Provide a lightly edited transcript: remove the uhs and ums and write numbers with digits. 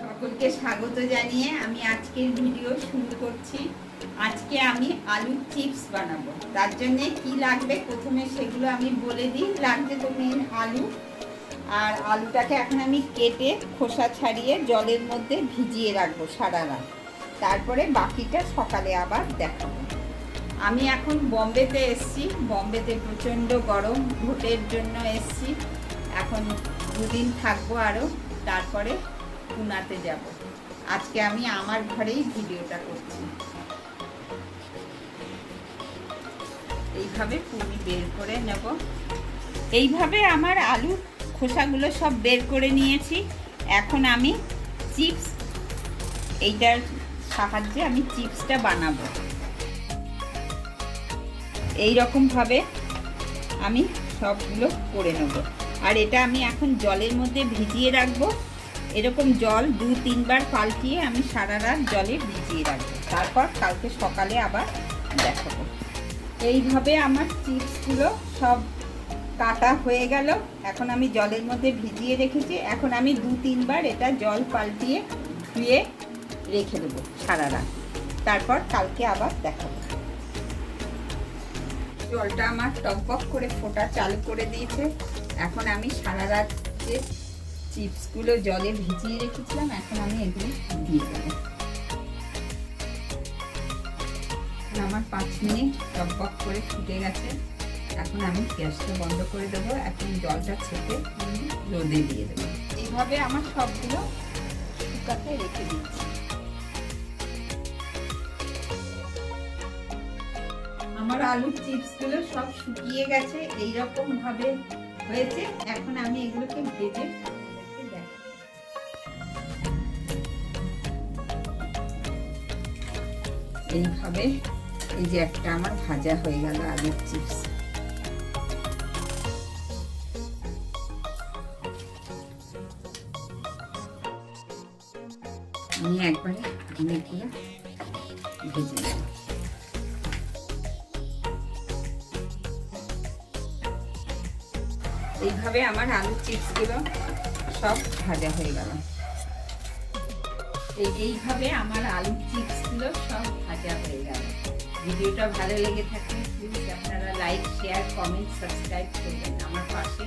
সকলকে স্বাগত জানিয়ে আমি আজকের ভিডিও শুরু করছি। আজকে আমি আলুর চিপস বানাবো। তার জন্যে কি লাগবে প্রথমে সেগুলো আমি বলে দিই। লাগবে তো মেন আলু, আর আলুটাকে এখন আমি কেটে খোসা ছাড়িয়ে জলের মধ্যে ভিজিয়ে রাখবো সারা রাত। তারপরে বাকিটা সকালে আবার দেখাবো। আমি এখন বম্বেতে এসছি। বম্বেতে প্রচণ্ড গরম, ভোটের জন্য এসছি। এখন দুদিন থাকবো আরও, তারপরে পুনাতে যাব। আজকে আমি আমার ঘরেই ভিডিওটা করছি। এইভাবে পুনি বের করে নেব। এইভাবে আমার আলুর খোসাগুলো সব বের করে নিয়েছি। এখন আমি চিপস, এইটার সাহায্যে আমি চিপসটা বানাবো। এই রকমভাবে আমি সবগুলো করে নেব। আর এটা আমি এখন জলের মধ্যে ভিজিয়ে রাখবো। এরকম জল 2-3 বার পাল্টিয়ে আমি সারা রাত জলে ভিজিয়ে রাখবো। তারপর কালকে সকালে আবার দেখাবো। এইভাবে আমার চিপসগুলো সব কাটা হয়ে গেল। এখন আমি জলের মধ্যে ভিজিয়ে রেখেছি। এখন আমি 2-3 বার এটা জল পাল্টিয়ে ধুয়ে রেখে দেবো সারা রাত। তারপর কালকে আবার দেখাবো। জলটা আমার টকবক করে ফোটা চালু করে দিয়েছে। এখন আমি সারা রাত যে চিপসগুলো জলে ভিজিয়ে রেখেছিলাম, এখন আমি এগুলো দিয়ে দেবো। আমার 5 মিনিট টকবক করে ফুটে গেছে। এখন আমি গ্যাসটা বন্ধ করে দেবো। এখন জলটা ছেঁকে রোদে দিয়ে দেবো। এইভাবে আমার সবগুলো শুকাতে রেখে দিচ্ছি। আমার আলুর চিপসগুলো সব শুকিয়ে গেছে, এইরকম ভাবে হয়েছে। এখন আমি এগুলোকে ভেজে এইভাবে, এই যে একটা আমার ভাজা হয়ে গেল আলুর চিপস। আমি একবারে ঘিয়ে দিয়ে ভেজে নেব। এইভাবে আমার আলুর চিপসগুলো সব ভাজা হয়ে গেল। এইভাবে আমার আলুর চিপসগুলো সব ভাজা হয়ে গেল। ভিডিওটা ভালো লেগে থাকলে প্লিজ আপনারা লাইক, শেয়ার, কমেন্ট, সাবস্ক্রাইব করবেন। আমার পাশে